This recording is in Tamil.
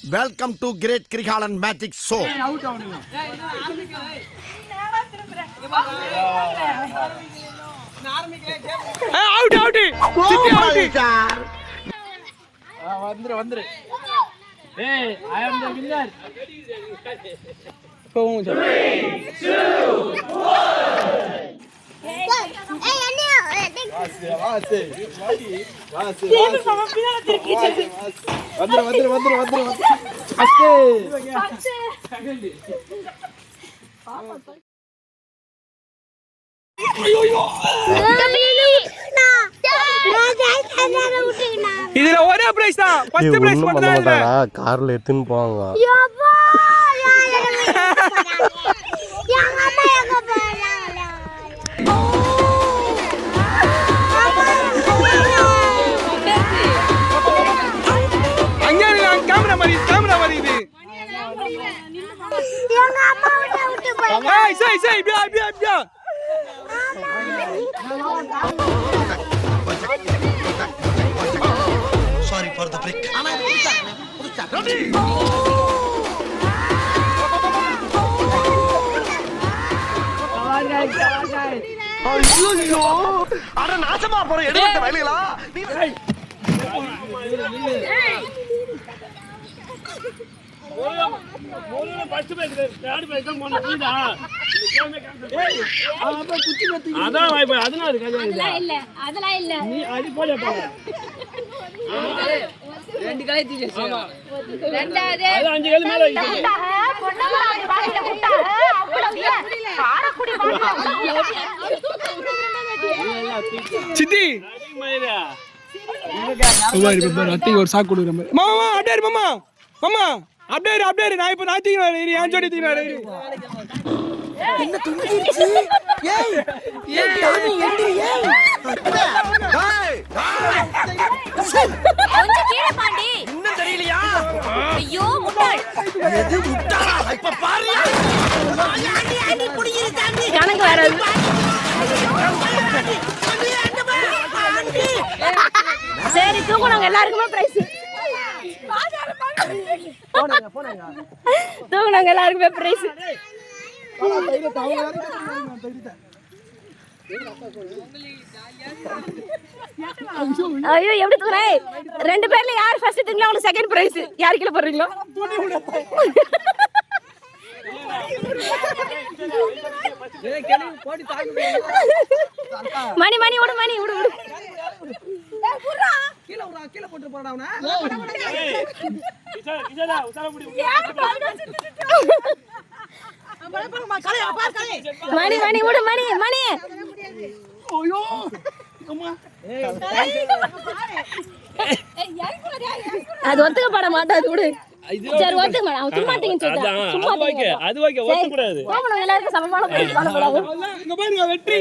Welcome to great Kirikalan magic show. வந்துரு ஏய் ஐ அம் தி வின்னர். போவோம் சார். 3 2 1 ஏய் அண்ணா வாசி வந்துரு அஸ்தே ஐயோ இதுல ஒரே பிரைஸ் தான். ஃபர்ஸ்ட் பிரைஸ் மட்டும் தான் கார்ல எடுத்துன்னு போவாங்க. கேமரா மாதிரி இது எங்க அம்மா விட்டு போய் ஏய் சை பியா Sorry for the break. ஐயோ அட நாசமா போற எடுத்த வேலைகளா மோனே ஃபர்ஸ்ட் பேக் தேர்ட் பேக் தான் மோனே புரியுதா ஏய் அப்ப குச்சி கத்தி அதான் வாய் போய் அதனால இருக்கு அதெல்லாம் இல்ல நீ அடி போடா போடா ரெண்டு காலை தீச்சு ஆமா ரெண்டாவது அது அஞ்சு கால் மேல இருக்கு பொண்ணாங்க வாயில குட்டா அப்படியே காரக்குடி சித்தி மயிரா அத்தி ஒரு சாக்கு கொடுக்குறேன் மாமா அடேர் மாமா அப்படியே நான் இப்ப நான் தீங்க ஏன் ஜோடி தீங்க என்ன துண்டிருச்சு ஏய் டாமி எந்திரி கொஞ்சம் கீழ பாண்டி இன்னும் தெரியலையா? ஐயோ முட்டாள் எது முட்டாளா? இப்ப பாரு. ஆண்டி புடிங்கிரு தாண்டி கணக்கு வராது சரி தூக்குனாங்க எல்லாருக்குமே பிரைஸ் தூக்குனாங்க எல்லாருக்குமே பிரைஸ் ஐயோ எப்படி தூக்குறேன் ரெண்டு பேர்ல யார் ஃபர்ஸ்ட் தூக்குனா உங்களுக்கு செகண்ட் பிரைஸ் யார் கீழ போறீங்களோ மணி விடு கீழ போட்டு போடா அவன இசா உசார முடி மணி விடு மணி ஐயோ அம்மா அது ஒத்துக்க பட மாட்டாது விடு சரி ஒத்துக்க மாட்டா அவன் சும்மா மாட்டீங்கன்னு சொல்றான் சும்மா அது ஓகே ஒத்துக்க கூடாது போகணும் எல்லாருக்கும் சமமான பிரைஸ் பண்ணக்கூடாது இங்க பாருங்க வெற்றி